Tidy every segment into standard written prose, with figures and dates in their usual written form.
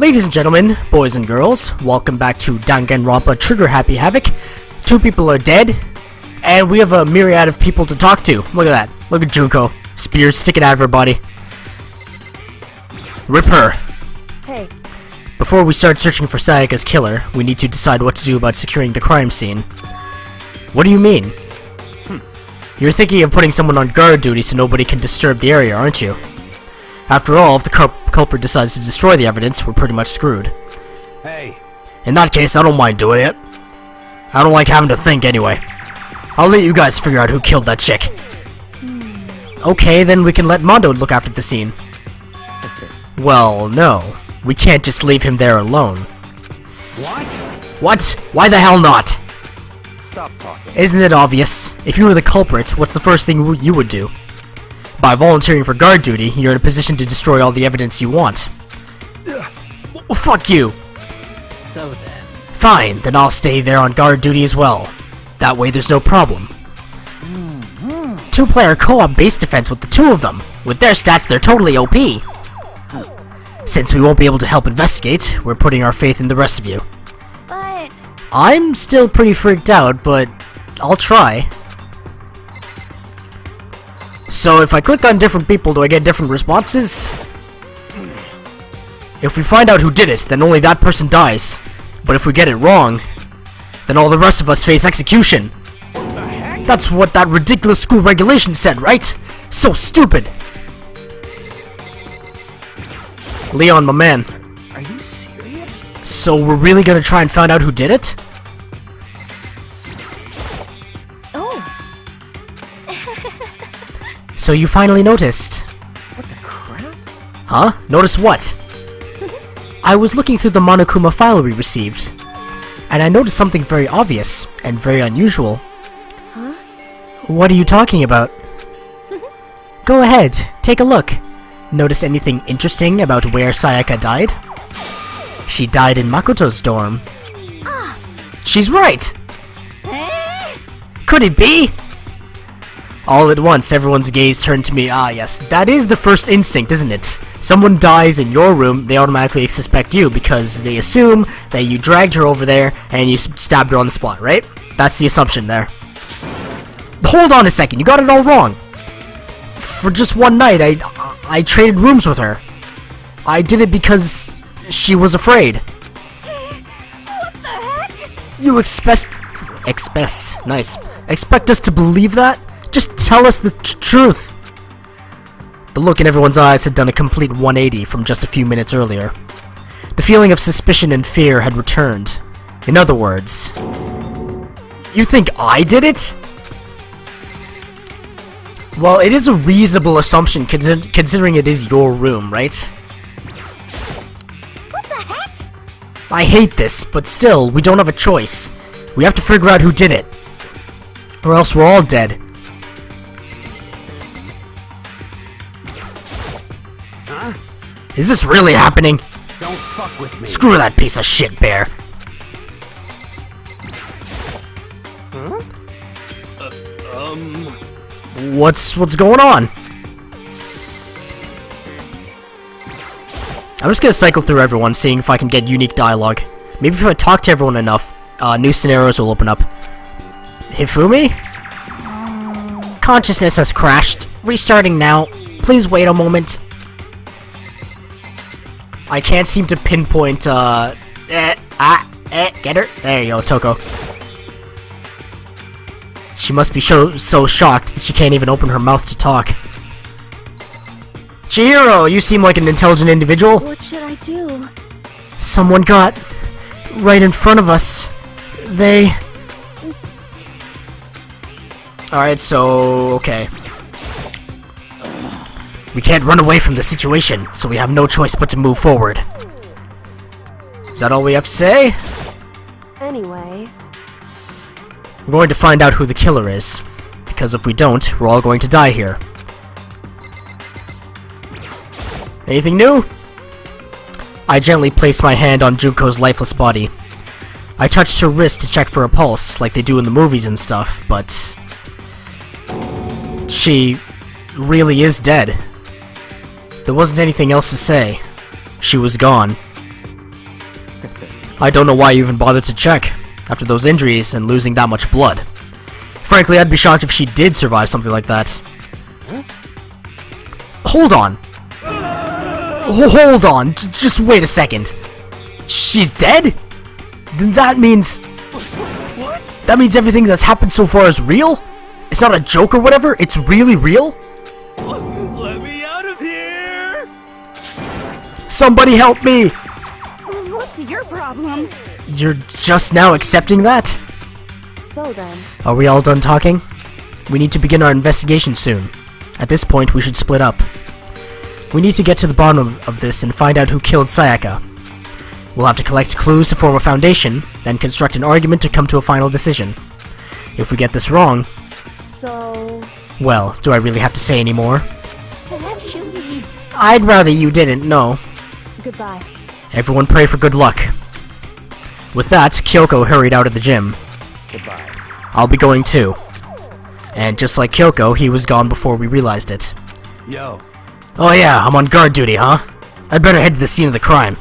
Ladies and gentlemen, boys and girls, welcome back to Danganronpa Trigger Happy Havoc. 2 people are dead, and we have a myriad of people to talk to. Look at that. Look at Junko. Spears sticking out of her body. Rip her. Hey. Before we start searching for Sayaka's killer, we need to decide what to do about securing the crime scene. What do you mean? You're thinking of putting someone on guard duty so nobody can disturb the area, aren't you? After all, if the culprit decides to destroy the evidence, we're pretty much screwed. Hey. In that case, I don't mind doing it. I don't like having to think anyway. I'll let you guys figure out who killed that chick. Okay, then we can let Mondo look after the scene. Well, no. We can't just leave him there alone. What? What? Why the hell not? Stop talking. Isn't it obvious? If you were the culprit, what's the first thing you would do? By volunteering for guard duty, you're in a position to destroy all the evidence you want. Well, fuck you! So then... Fine, then I'll stay there on guard duty as well. That way there's no problem. 2-player co-op base defense with the 2 of them. With their stats, they're totally OP. Since we won't be able to help investigate, we're putting our faith in the rest of you. But... I'm still pretty freaked out, but I'll try. So if I click on different people, do I get different responses? If we find out who did it, then only that person dies. But if we get it wrong, then all the rest of us face execution. What the heck? That's what that ridiculous school regulation said, right? So stupid! Leon, my man. Are you serious? So we're really gonna try and find out who did it? Oh. So you finally noticed. What the crap? Huh? Notice what? I was looking through the Monokuma file we received, and I noticed something very obvious and very unusual. Huh? What are you talking about? Go ahead, take a look. Notice anything interesting about where Sayaka died? She died in Makoto's dorm. Ah. She's right! Could it be? All at once, everyone's gaze turned to me. Ah, yes, that is the first instinct, isn't it? Someone dies in your room, they automatically suspect you because they assume that you dragged her over there and you stabbed her on the spot, right? That's the assumption there. Hold on a second, you got it all wrong. For just one night, I traded rooms with her. I did it because she was afraid. What the heck? You expect us to believe that? Just tell us the truth. The look in everyone's eyes had done a complete 180 from just a few minutes earlier. The feeling of suspicion and fear had returned. In other words, you think I did it? Well, it is a reasonable assumption considering it is your room, right? What the heck? I hate this, but still, we don't have a choice. We have to figure out who did it. Or else we're all dead. Huh? Is this really happening? Don't fuck with me. Screw that piece of shit, Bear. Huh? What's going on? I'm just gonna cycle through everyone, seeing if I can get unique dialogue. Maybe if I talk to everyone enough, new scenarios will open up. Hifumi? Consciousness has crashed. Restarting now. Please wait a moment. I can't seem to pinpoint, get her? There you go, Toko. She must be so shocked that she can't even open her mouth to talk. Chihiro, you seem like an intelligent individual. What should I do? Someone got right in front of us. They... Alright, so... okay. We can't run away from the situation, so we have no choice but to move forward. Is that all we have to say? Anyway... We're going to find out who the killer is. Because if we don't, we're all going to die here. Anything new? I gently placed my hand on Junko's lifeless body. I touched her wrist to check for a pulse, like they do in the movies and stuff, but... she really is dead. There wasn't anything else to say. She was gone. I don't know why you even bothered to check, after those injuries and losing that much blood. Frankly, I'd be shocked if she did survive something like that. Huh? Hold on. Hold on. Just wait a second. She's dead? Then that means... What? That means everything that's happened so far is real? It's not a joke or whatever? It's really real? Let me out of here! Somebody help me! What's your problem? You're just now accepting that? So then, Are we all done talking? We need to begin our investigation soon. At this point, we should split up. We need to get to the bottom of this and find out who killed Sayaka. We'll have to collect clues to form a foundation, then construct an argument to come to a final decision. If we get this wrong, so... well, do I really have to say any more? Perhaps you need... I'd rather you didn't, no. Goodbye. Everyone pray for good luck. With that, Kyoko hurried out of the gym. Goodbye. I'll be going too. And just like Kyoko, he was gone before we realized it. Yo. Oh yeah, I'm on guard duty, huh? I'd better head to the scene of the crime.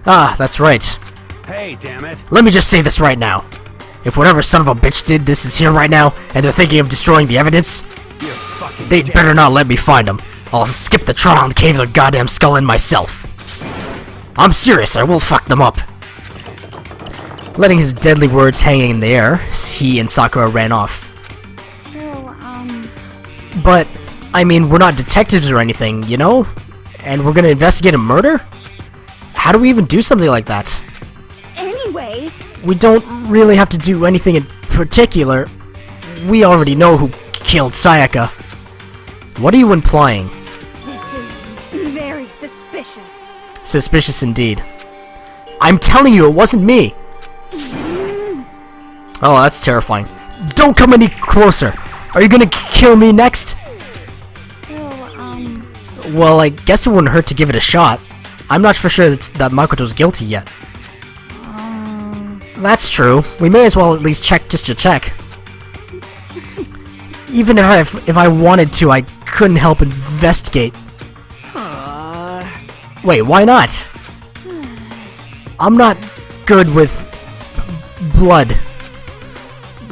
Ah, that's right. Hey, damn it. Let me just say this right now. If whatever son of a bitch did this is here right now, and they're thinking of destroying the evidence, You're fucking they'd dead. better not let me find them. I'll skip the trial and cave their goddamn skull in myself. I'm serious, I will fuck them up. Letting his deadly words hanging in the air, he and Sakura ran off. So, But, I mean, we're not detectives or anything, you know? And we're gonna investigate a murder? How do we even do something like that? anyway, We don't really have to do anything in particular. We already know who killed Sayaka. What are you implying? this is very suspicious. Suspicious indeed. I'm telling you, it wasn't me! Oh, that's terrifying. Don't come any closer! Are you gonna kill me next? So, Well, I guess it wouldn't hurt to give it a shot. I'm not for sure that Makoto's guilty yet. That's true. We may as well at least check just to check. Even if I wanted to, I couldn't help investigate. Wait, why not? I'm not good with blood.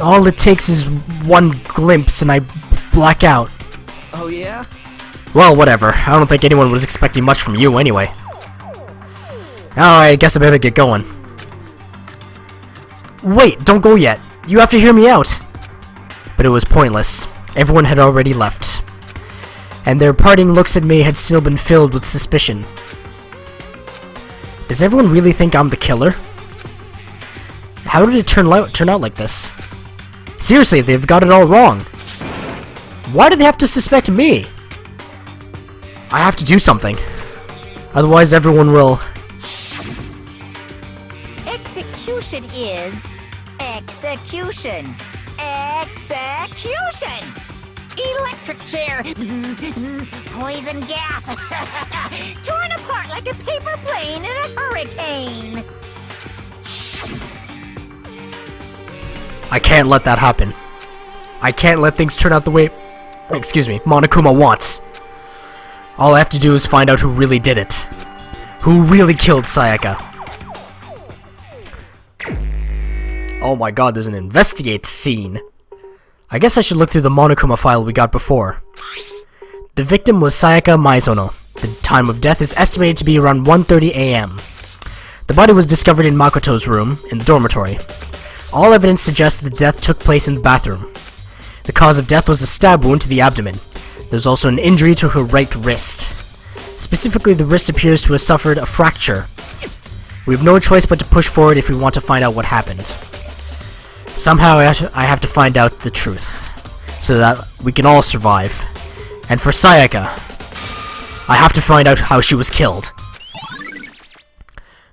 All it takes is one glimpse and I black out. Oh, yeah? Well, whatever. I don't think anyone was expecting much from you anyway. Alright, I guess I better get going. Wait, don't go yet. You have to hear me out. But it was pointless. Everyone had already left. And their parting looks at me had still been filled with suspicion. Does everyone really think I'm the killer? How did it turn out like this? Seriously, they've got it all wrong. Why do they have to suspect me? I have to do something. Otherwise everyone will... Execution is execution. Execution! Electric chair. Bzz, bzz, poison gas. Torn apart like a paper plane in a hurricane. I can't let that happen. I can't let things turn out the way... excuse me, Monokuma wants. All I have to do is find out who really did it. Who really killed Sayaka. Oh my god, there's an investigate scene. I guess I should look through the Monokuma file we got before. The victim was Sayaka Maizono. The time of death is estimated to be around 1:30 a.m. The body was discovered in Makoto's room, in the dormitory. All evidence suggests that the death took place in the bathroom. The cause of death was a stab wound to the abdomen. There was also an injury to her right wrist. Specifically, the wrist appears to have suffered a fracture. We have no choice but to push forward if we want to find out what happened. Somehow I have to find out the truth, so that we can all survive. And for Sayaka, I have to find out how she was killed.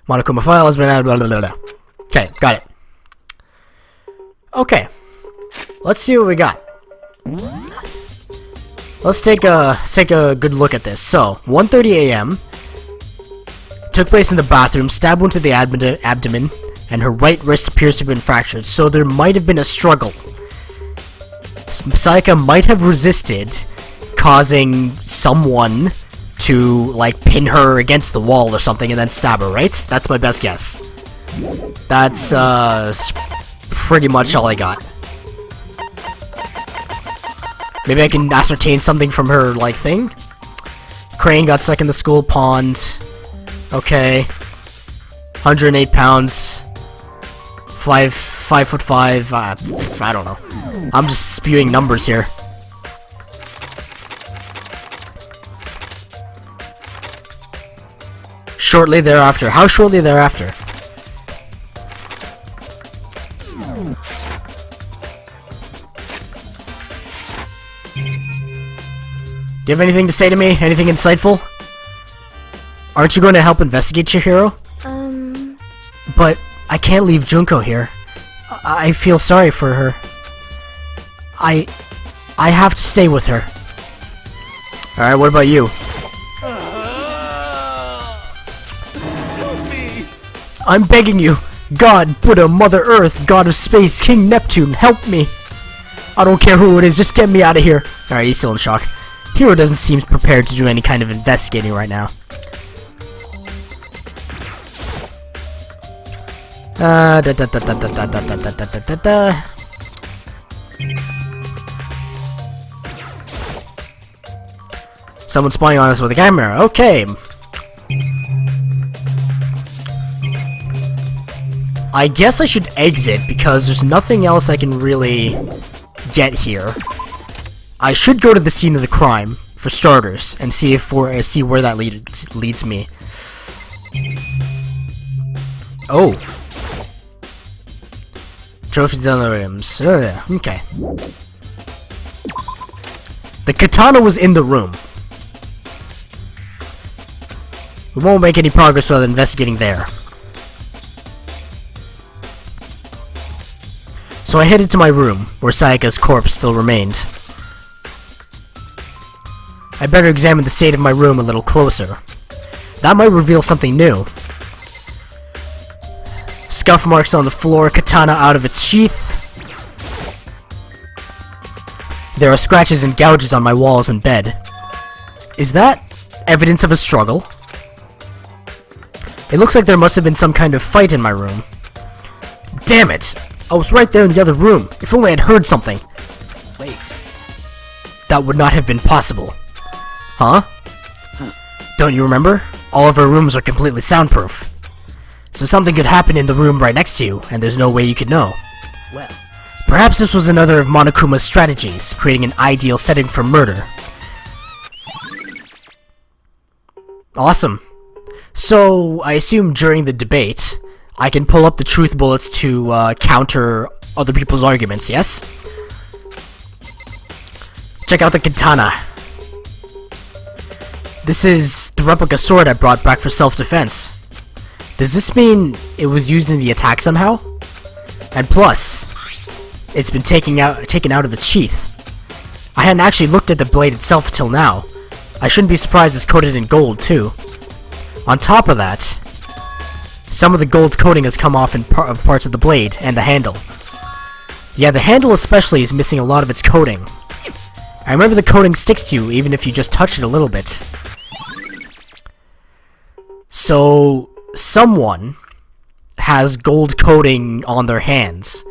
Monokuma file has been added, blah, blah, blah, blah. Okay, got it. Okay, let's see what we got. Let's take a good look at this. So, 1:30 a.m. took place in the bathroom, stab wound to the abdomen, and her right wrist appears to have been fractured, so there might have been a struggle. Sayaka might have resisted, causing someone to, like, pin her against the wall or something and then stab her, right? That's my best guess. That's pretty much all I got. Maybe I can ascertain something from her, like, thing? Crane got stuck in the school pond. Okay. 108 pounds. 5'5". I don't know. I'm just spewing numbers here. Shortly thereafter. How shortly thereafter? Do you have anything to say to me? Anything insightful? Aren't you going to help investigate, Chihiro? But I can't leave Junko here. I feel sorry for her. I have to stay with her. Alright, what about you? Help me! I'm begging you! God, Buddha, Mother Earth, God of Space, King Neptune, help me! I don't care who it is, just get me out of here. Alright, he's still in shock. Hero doesn't seem prepared to do any kind of investigating right now. Someone spying on us with a camera. Okay. I guess I should exit because there's nothing else I can really get here. I should go to the scene of the crime for starters and see where that leads me. Oh. Trophies on the rims. Okay. The katana was in the room. We won't make any progress without investigating there. So I headed to my room, where Sayaka's corpse still remained. I better examine the state of my room a little closer. That might reveal something new. Scuff marks on the floor, katana out of its sheath. There are scratches and gouges on my walls and bed. Is that evidence of a struggle? It looks like there must have been some kind of fight in my room. Damn it! I was right there in the other room. If only I'd heard something. Wait. That would not have been possible. Huh? Don't you remember? All of our rooms are completely soundproof. So something could happen in the room right next to you, and there's no way you could know. Well. Perhaps this was another of Monokuma's strategies, creating an ideal setting for murder. Awesome. So, I assume during the debate, I can pull up the truth bullets to counter other people's arguments, yes? Check out the katana. This is the replica sword I brought back for self-defense. Does this mean it was used in the attack somehow? And plus, it's been taken out of its sheath. I hadn't actually looked at the blade itself till now. I shouldn't be surprised it's coated in gold too. On top of that, some of the gold coating has come off in parts of the blade and the handle. Yeah, the handle especially is missing a lot of its coating. I remember the coating sticks to you even if you just touch it a little bit. So, someone has gold coating on their hands.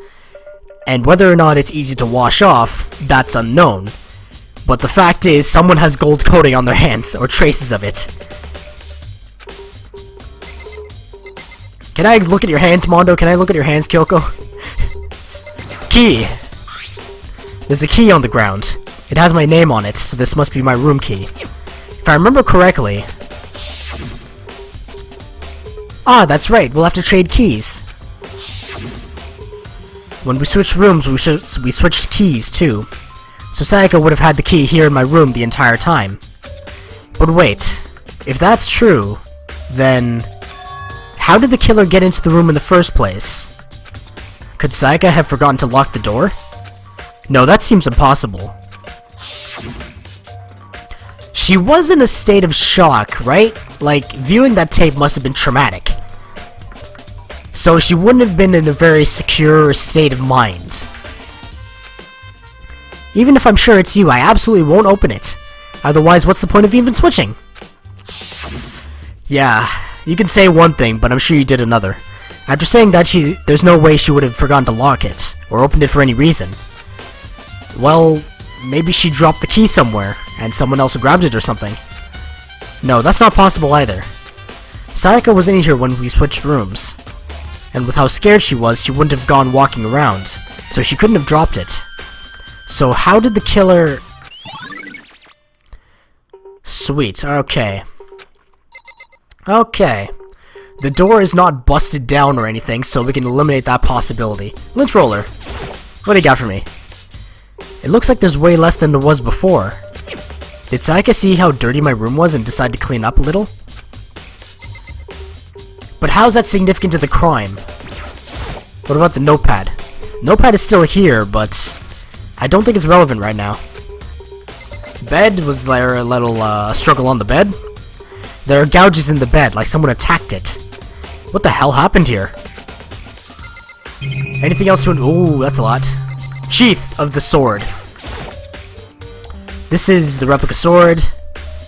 And whether or not it's easy to wash off, that's unknown. But the fact is, someone has gold coating on their hands, or traces of it. Can I look at your hands, Mondo? Can I look at your hands, Kyoko? Key! There's a key on the ground. It has my name on it, so this must be my room key. If I remember correctly... Ah, that's right, we'll have to trade keys. When we switched rooms, we switched keys, too. So Sayaka would have had the key here in my room the entire time. But wait, if that's true, then... how did the killer get into the room in the first place? Could Sayaka have forgotten to lock the door? No, that seems impossible. She was in a state of shock, right? Like, viewing that tape must have been traumatic. So she wouldn't have been in a very secure state of mind. Even if I'm sure it's you, I absolutely won't open it. Otherwise, what's the point of even switching? Yeah, you can say one thing, but I'm sure you did another. After saying that, there's no way she would have forgotten to lock it, or opened it for any reason. Well, maybe she dropped the key somewhere, and someone else grabbed it or something. No, that's not possible either. Sayaka was in here when we switched rooms, and with how scared she was, she wouldn't have gone walking around, so she couldn't have dropped it. So how did the killer... Sweet, okay. Okay. The door is not busted down or anything, so we can eliminate that possibility. Lynch roller. What do you got for me? It looks like there's way less than there was before. Did Sayaka see how dirty my room was and decide to clean up a little? But how's that significant to the crime? What about the notepad? Notepad is still here, but I don't think it's relevant right now. Bed, was there a little struggle on the bed? There are gouges in the bed, like someone attacked it. What the hell happened here? Anything else to... Ooh, that's a lot. Sheath of the sword. This is the replica sword,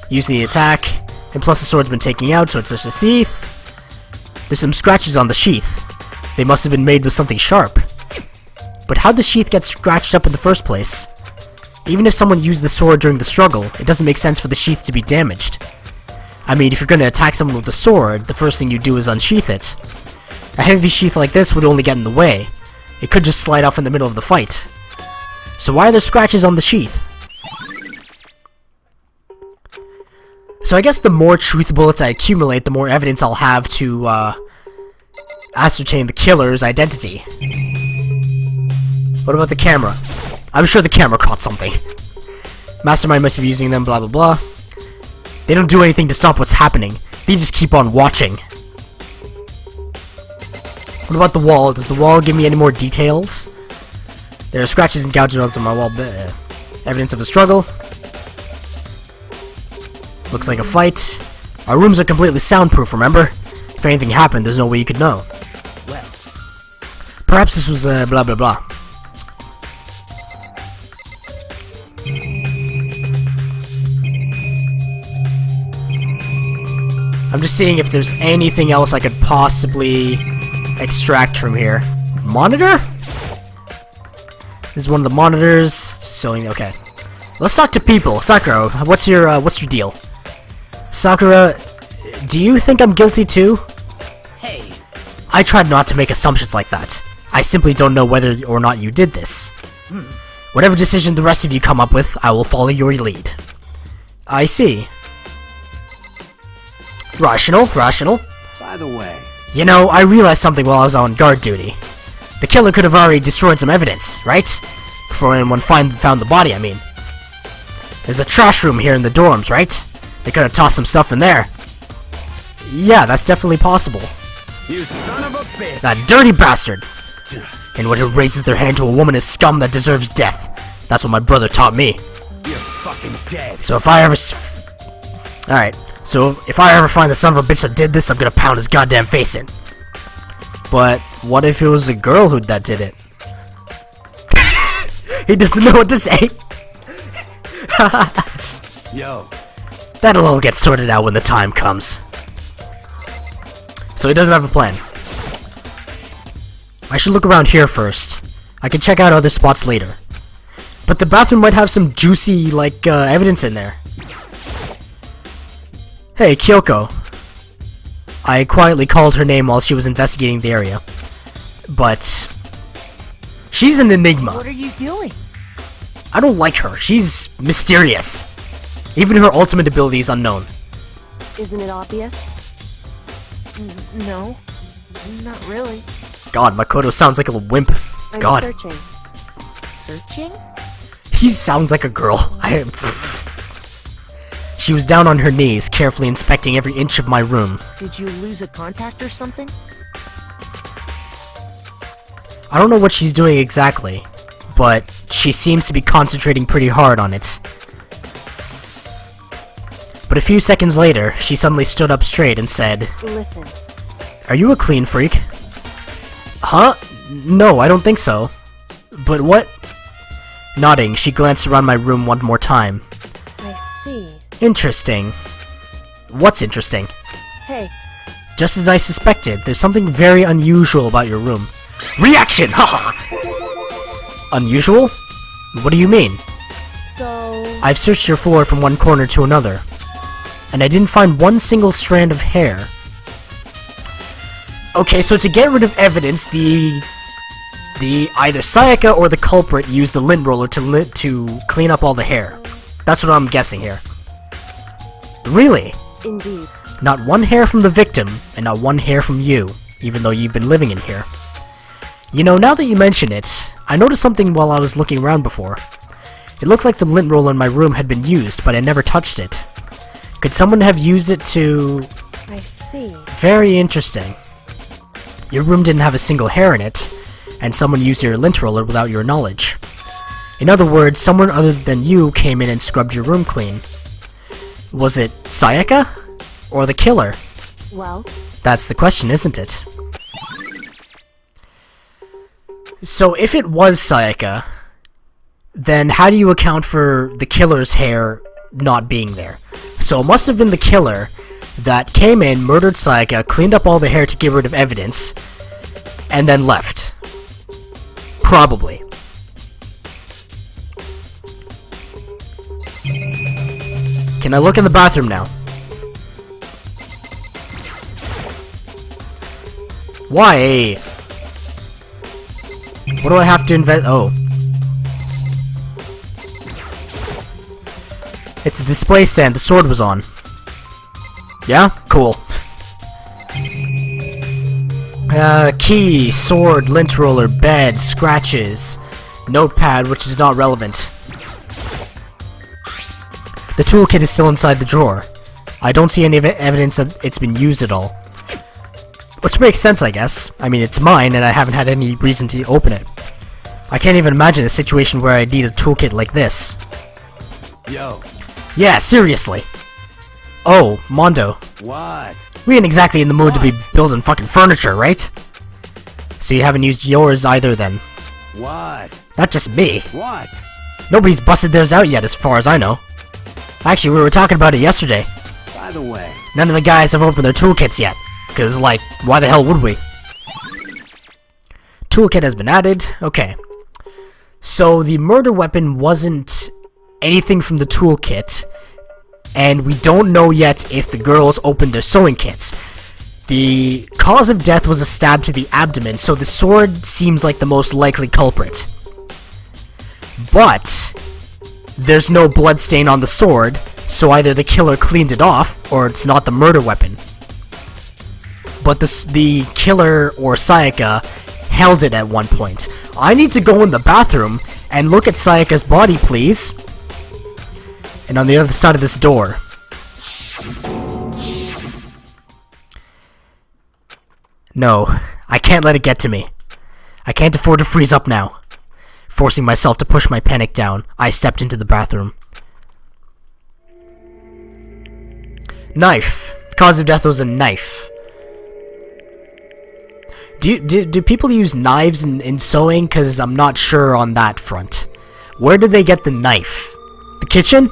used in the attack, and plus the sword's been taken out, so it's just a sheath. There's some scratches on the sheath. They must have been made with something sharp. But how'd the sheath get scratched up in the first place? Even if someone used the sword during the struggle, it doesn't make sense for the sheath to be damaged. I mean, if you're gonna attack someone with a sword, the first thing you do is unsheath it. A heavy sheath like this would only get in the way. It could just slide off in the middle of the fight. So why are there scratches on the sheath? So I guess the more truth bullets I accumulate, the more evidence I'll have to, ascertain the killer's identity. What about the camera? I'm sure the camera caught something. Mastermind must be using them, blah blah blah. They don't do anything to stop what's happening. They just keep on watching. What about the wall? Does the wall give me any more details? There are scratches and gouges on my wall. Evidence of a struggle. Looks like a fight. Our rooms are completely soundproof, remember? If anything happened, there's no way you could know. Well, Perhaps this was blah blah blah. I'm just seeing if there's anything else I could possibly extract from here. Monitor? This is one of the monitors. Okay. Let's talk to people. Sakura, what's your deal? Sakura, do you think I'm guilty too? hey, I tried not to make assumptions like that. I simply don't know whether or not you did this. Whatever decision the rest of you come up with, I will follow your lead. I see. Rational. by the way, You know, I realized something while I was on guard duty. The killer could have already destroyed some evidence, right? Before anyone found the body, I mean. There's a trash room here in the dorms, right? They could have tossed some stuff in there. Yeah, that's definitely possible. you son of a bitch! That dirty bastard! Anyone who raises their hand to a woman is scum that deserves death. That's what my brother taught me. You're fucking dead. So if I ever... Alright, so if I ever find the son of a bitch that did this, I'm gonna pound his goddamn face in. But what if it was a girl that did it? He doesn't know what to say. Yo, That'll all get sorted out when the time comes. So he doesn't have a plan. I should look around here first. I can check out other spots later. But the bathroom might have some juicy, evidence in there. Hey, Kyoko. I quietly called her name while she was investigating the area. But... she's an enigma. What are you doing? I don't like her. She's mysterious. Even her ultimate ability is unknown. Isn't it obvious? No, not really. God, Makoto sounds like a wimp. I'm God. searching. Searching? He sounds like a girl. She was down on her knees, carefully inspecting every inch of my room. Did you lose a contact or something? I don't know what she's doing exactly, but she seems to be concentrating pretty hard on it. But a few seconds later, she suddenly stood up straight and said, Listen, "Are you a clean freak?" Huh? No, I don't think so. But what? Nodding, she glanced around my room one more time. I see. Interesting. What's interesting? Hey, Just as I suspected, there's something very unusual about your room. Reaction! Haha! Unusual? What do you mean? So... I've searched your floor from one corner to another, and I didn't find one single strand of hair. Okay, so to get rid of evidence, the either Sayaka or the culprit used the lint roller to clean up all the hair. That's what I'm guessing here. Really? Indeed. Not one hair from the victim, and not one hair from you, even though you've been living in here. You know, now that you mention it, I noticed something while I was looking around before. It looked like the lint roller in my room had been used, but I never touched it. Could someone have used it to... I see. Very interesting. Your room didn't have a single hair in it, and someone used your lint roller without your knowledge. In other words, someone other than you came in and scrubbed your room clean. Was it Sayaka? Or the killer? Well... That's the question, isn't it? So if it was Sayaka, then how do you account for the killer's hair not being there? So it must have been the killer that came in, murdered Sayaka, cleaned up all the hair to get rid of evidence, and then left. Probably. Can I look in the bathroom now? Why? What do I have to invest? Oh. It's a display stand the sword was on. Yeah? Cool. Key, sword, lint roller, bed, scratches, notepad, which is not relevant. The toolkit is still inside the drawer. I don't see any evidence that it's been used at all. Which makes sense, I guess. I mean, it's mine, and I haven't had any reason to open it. I can't even imagine a situation where I'd need a toolkit like this. Yo. Yeah, seriously. Oh, Mondo. What? We ain't exactly in the mood to be building fucking furniture, right? So you haven't used yours either, then? What? Not just me. What? Nobody's busted theirs out yet, as far as I know. Actually, we were talking about it yesterday. By the way. None of the guys have opened their toolkits yet. Cause, like, why the hell would we? Toolkit has been added. Okay. So, the murder weapon wasn't anything from the toolkit. And we don't know yet if the girls opened their sewing kits. The cause of death was a stab to the abdomen, so the sword seems like the most likely culprit. But there's no bloodstain on the sword, so either the killer cleaned it off, or it's not the murder weapon. But the killer or Sayaka held it at one point. I need to go in the bathroom and look at Sayaka's body, please. And on the other side of this door. No, I can't let it get to me. I can't afford to freeze up now. Forcing myself to push my panic down, I stepped into the bathroom. Knife. The cause of death was a knife. Do people use knives in sewing? Because I'm not sure on that front. Where did they get the knife? The kitchen?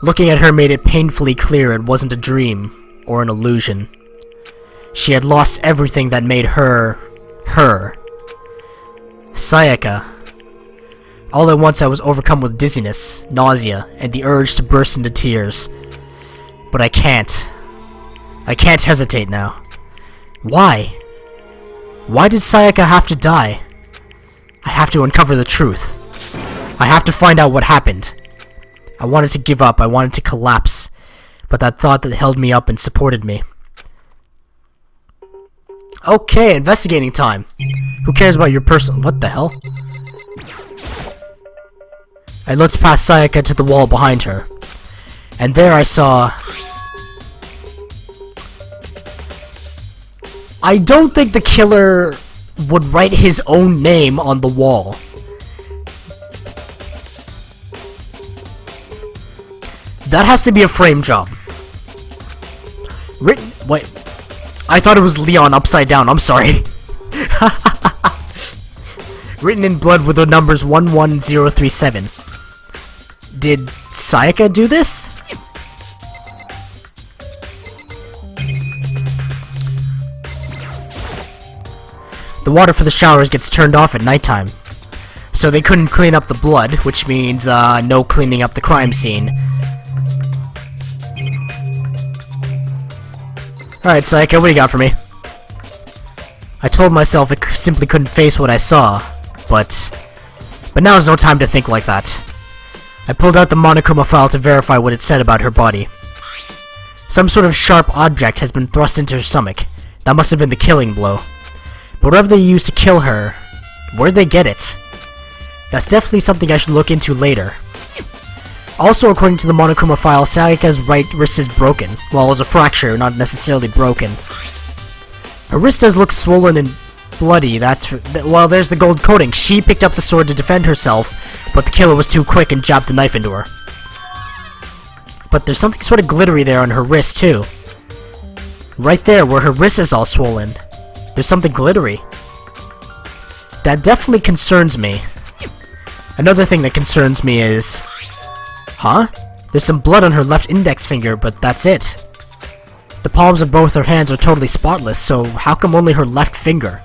Looking at her made it painfully clear it wasn't a dream or an illusion. She had lost everything that made her, her. Sayaka. All at once I was overcome with dizziness, nausea, and the urge to burst into tears. But I can't. I can't hesitate now. Why? Why did Sayaka have to die? I have to uncover the truth. I have to find out what happened. I wanted to give up, I wanted to collapse, but that thought that held me up and supported me. Okay, investigating time. Who cares about your personal— what the hell? I looked past Sayaka to the wall behind her, and there I saw— I don't think the killer would write his own name on the wall. That has to be a frame job. Written— wait. I thought it was Leon upside down, I'm sorry. Written in blood with the numbers 11037. Did Sayaka do this? The water for the showers gets turned off at nighttime. So they couldn't clean up the blood, which means no cleaning up the crime scene. Alright, Psycho, what do you got for me? I told myself I simply couldn't face what I saw, but now is no time to think like that. I pulled out the monochroma file to verify what it said about her body. Some sort of sharp object has been thrust into her stomach. That must have been the killing blow. But whatever they used to kill her, where'd they get it? That's definitely something I should look into later. Also, according to the monochroma file, Sayaka's right wrist is broken. Well, it was a fracture, not necessarily broken. Her wrist does look swollen and bloody, well, there's the gold coating. She picked up the sword to defend herself, but the killer was too quick and jabbed the knife into her. But there's something sort of glittery there on her wrist, too. Right there, where her wrist is all swollen. There's something glittery. That definitely concerns me. Another thing that concerns me is... Huh? There's some blood on her left index finger, but that's it. The palms of both her hands are totally spotless, so how come only her left finger?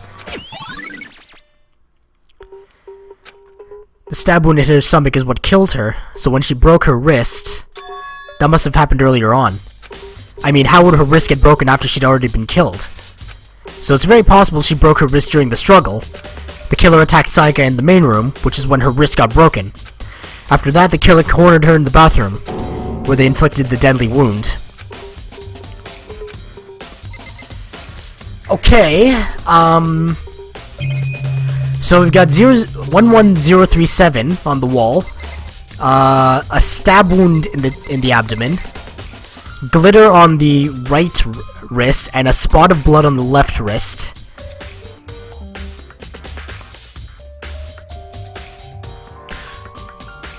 The stab wound in her stomach is what killed her, so when she broke her wrist... That must have happened earlier on. I mean, how would her wrist get broken after she'd already been killed? So it's very possible she broke her wrist during the struggle. The killer attacked Sayaka in the main room, which is when her wrist got broken. After that, the killer cornered her in the bathroom, where they inflicted the deadly wound. Okay, so we've got 11037 on the wall, a stab wound in the abdomen, glitter on the right wrist, and a spot of blood on the left wrist.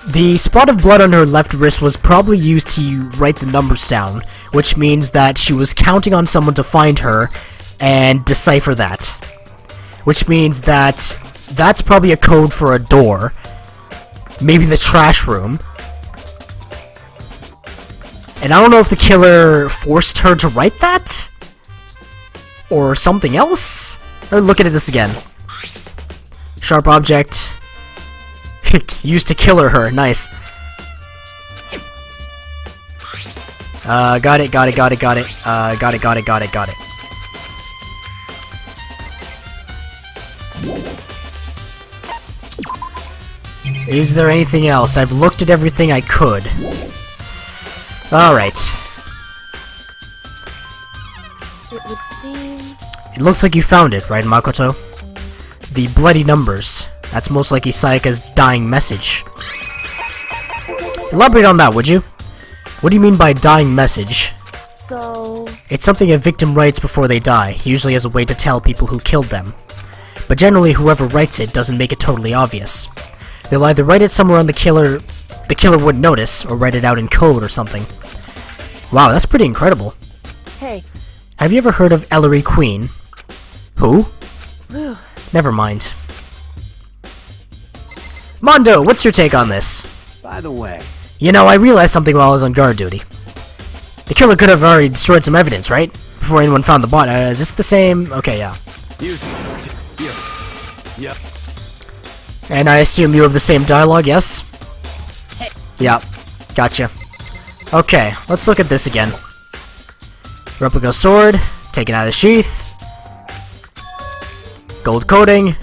The spot of blood on her left wrist was probably used to write the numbers down, which means that she was counting on someone to find her and decipher that. Which means that that's probably a code for a door. Maybe the trash room. And I don't know if the killer forced her to write that? Or something else? Let's look at this again. Sharp object. Used to kill her. Nice. Got it. Got it. Is there anything else? I've looked at everything I could. Alright. It would seem... It looks like you found it, right, Makoto? The bloody numbers. That's most likely Sayaka's dying message. Elaborate on that, would you? What do you mean by dying message? So... It's something a victim writes before they die, usually as a way to tell people who killed them. But generally, whoever writes it doesn't make it totally obvious. They'll either write it somewhere on the killer wouldn't notice, or write it out in code or something. Wow, that's pretty incredible. Hey. Have you ever heard of Ellery Queen? Who? Never mind. Mondo, what's your take on this? By the way, You know, I realized something while I was on guard duty. The killer could have already destroyed some evidence, right? Before anyone found the body. Is this the same? Okay, yeah. Yep. And I assume you have the same dialogue, yes? Yeah, gotcha. Okay, let's look at this again. Replica sword, taken out of the sheath. Gold coating.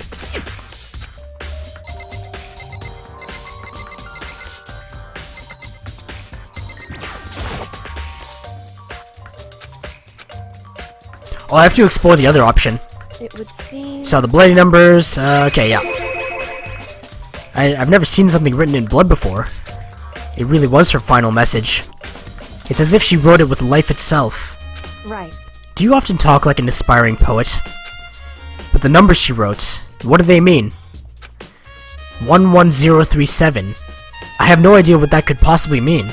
Oh, I have to explore the other option. It would seem... So the bloody numbers, okay, yeah. I've never seen something written in blood before. It really was her final message. It's as if she wrote it with life itself. Right. Do you often talk like an aspiring poet? But the numbers she wrote, what do they mean? 11037. I have no idea what that could possibly mean.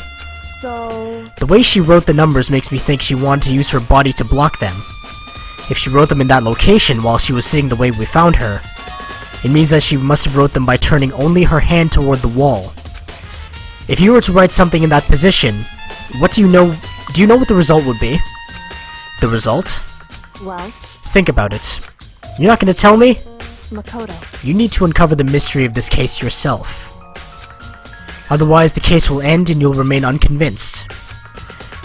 So... The way she wrote the numbers makes me think she wanted to use her body to block them. If she wrote them in that location while she was sitting the way we found her, it means that she must have wrote them by turning only her hand toward the wall. If you were to write something in that position, what do you know what the result would be? The result? Well... Think about it. You're not gonna tell me? Makoto. You need to uncover the mystery of this case yourself. Otherwise, the case will end and you'll remain unconvinced.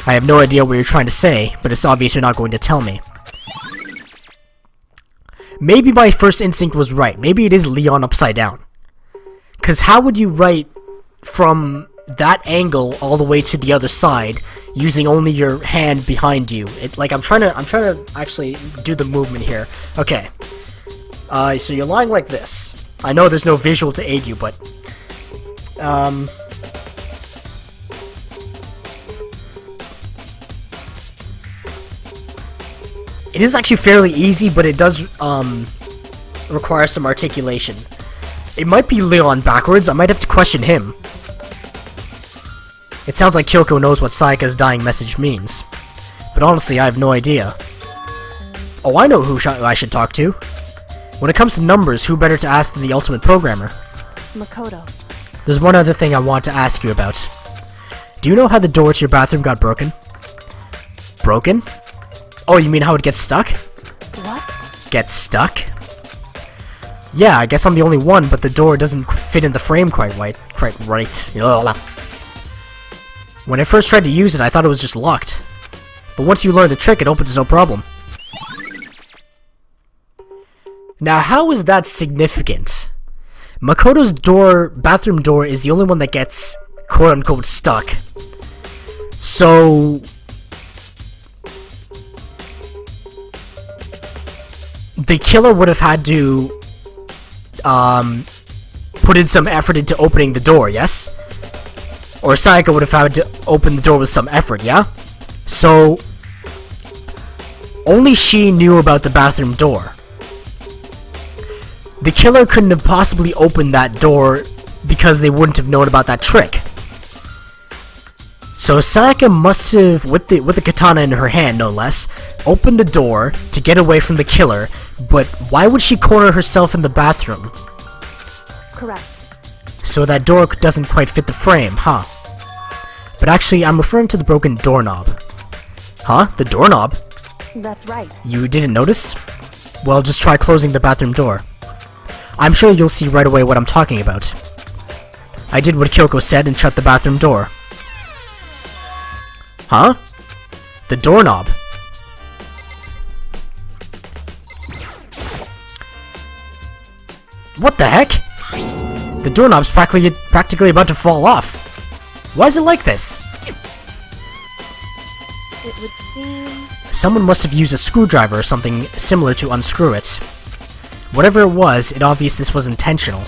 I have no idea what you're trying to say, but it's obvious you're not going to tell me. Maybe my first instinct was right. Maybe it is Leon upside down. Because how would you write from that angle all the way to the other side using only your hand behind you? I'm trying to actually do the movement here. Okay. So you're lying like this. I know there's no visual to aid you, but it is actually fairly easy, but it does require some articulation. It might be Leon backwards. I might have to question him. It sounds like Kyoko knows what Sayaka's dying message means. But honestly, I have no idea. Oh, I know who I should talk to. When it comes to numbers, who better to ask than the ultimate programmer? Makoto. There's one other thing I want to ask you about. Do you know how the door to your bathroom got broken? Broken? Oh, you mean how it gets stuck? What? Gets stuck? Yeah, I guess I'm the only one, but the door doesn't fit in the frame quite right. When I first tried to use it, I thought it was just locked. But once you learn the trick, it opens no problem. Now, how is that significant? Makoto's bathroom door, is the only one that gets quote-unquote stuck. So the killer would have had to put in some effort into opening the door, yes? Or Sayaka would have had to open the door with some effort, yeah? So only she knew about the bathroom door. The killer couldn't have possibly opened that door because they wouldn't have known about that trick. So Sayaka must have, with the katana in her hand no less, opened the door to get away from the killer, but why would she corner herself in the bathroom? Correct. So that door doesn't quite fit the frame, huh? But actually, I'm referring to the broken doorknob. Huh? The doorknob? That's right. You didn't notice? Well, just try closing the bathroom door. I'm sure you'll see right away what I'm talking about. I did what Kyoko said and shut the bathroom door. Huh? The doorknob. What the heck? The doorknob's practically about to fall off. Why is it like this? It would seem... Someone must have used a screwdriver or something similar to unscrew it. Whatever it was, it's obvious this was intentional.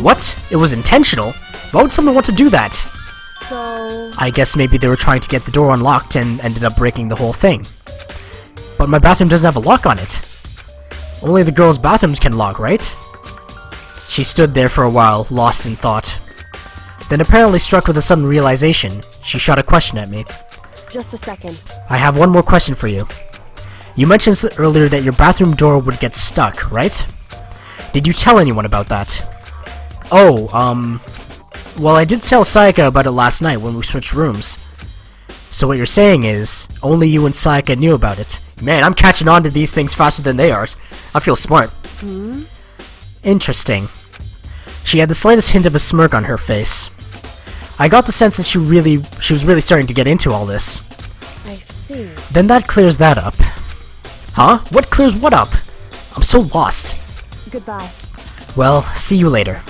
What? It was intentional? Why would someone want to do that? So... I guess maybe they were trying to get the door unlocked and ended up breaking the whole thing. But my bathroom doesn't have a lock on it. Only the girls' bathrooms can lock, right? She stood there for a while, lost in thought. Then apparently struck with a sudden realization, she shot a question at me. Just a second. I have one more question for you. You mentioned earlier that your bathroom door would get stuck, right? Did you tell anyone about that? Oh, well, I did tell Sayaka about it last night when we switched rooms. So what you're saying is, only you and Sayaka knew about it. Man, I'm catching on to these things faster than they are. I feel smart. Interesting. She had the slightest hint of a smirk on her face. I got the sense that she was really starting to get into all this. I see. Then that clears that up. Huh? What clears what up? I'm so lost. Goodbye. Well, see you later.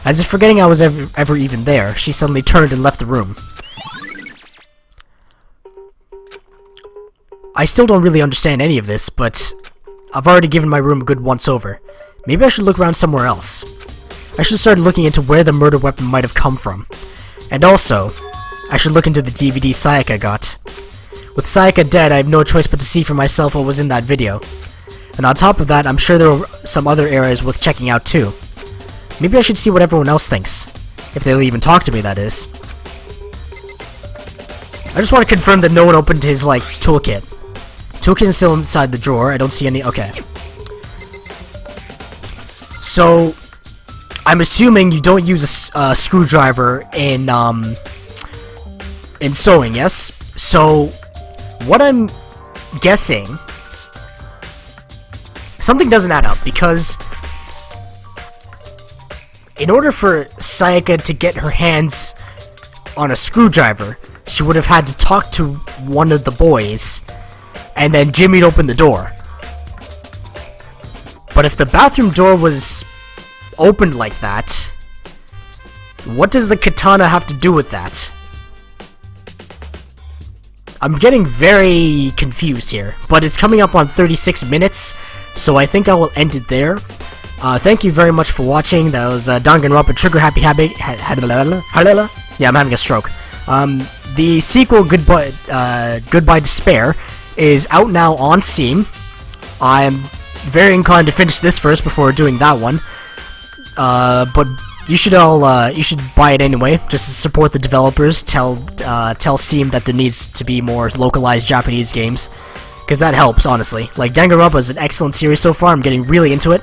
As if forgetting I was ever even there, she suddenly turned and left the room. I still don't really understand any of this, but I've already given my room a good once-over. Maybe I should look around somewhere else. I should start looking into where the murder weapon might have come from. And also, I should look into the DVD Sayaka got. With Sayaka dead, I have no choice but to see for myself what was in that video. And on top of that, I'm sure there are some other areas worth checking out too. Maybe I should see what everyone else thinks. If they'll even talk to me, that is. I just want to confirm that no one opened his, toolkit. Toolkit is still inside the drawer. I don't see any... Okay. So, I'm assuming you don't use a screwdriver in sewing, yes? So, what I'm guessing... something doesn't add up, because in order for Sayaka to get her hands on a screwdriver, she would have had to talk to one of the boys, and then Jimmy'd open the door. But if the bathroom door was opened like that, what does the katana have to do with that? I'm getting very confused here, but it's coming up on 36 minutes, so I think I will end it there. Thank you very much for watching. That was Danganronpa Trigger Happy Habit. Yeah, I'm having a stroke. The sequel, Goodbye Despair, is out now on Steam. I'm very inclined to finish this first before doing that one. But you should buy it anyway, just to support the developers. Tell Steam that there needs to be more localized Japanese games, because that helps, honestly. Like, Danganronpa is an excellent series so far. I'm getting really into it.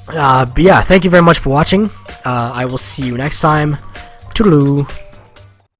But yeah, thank you very much for watching. I will see you next time. Toodaloo.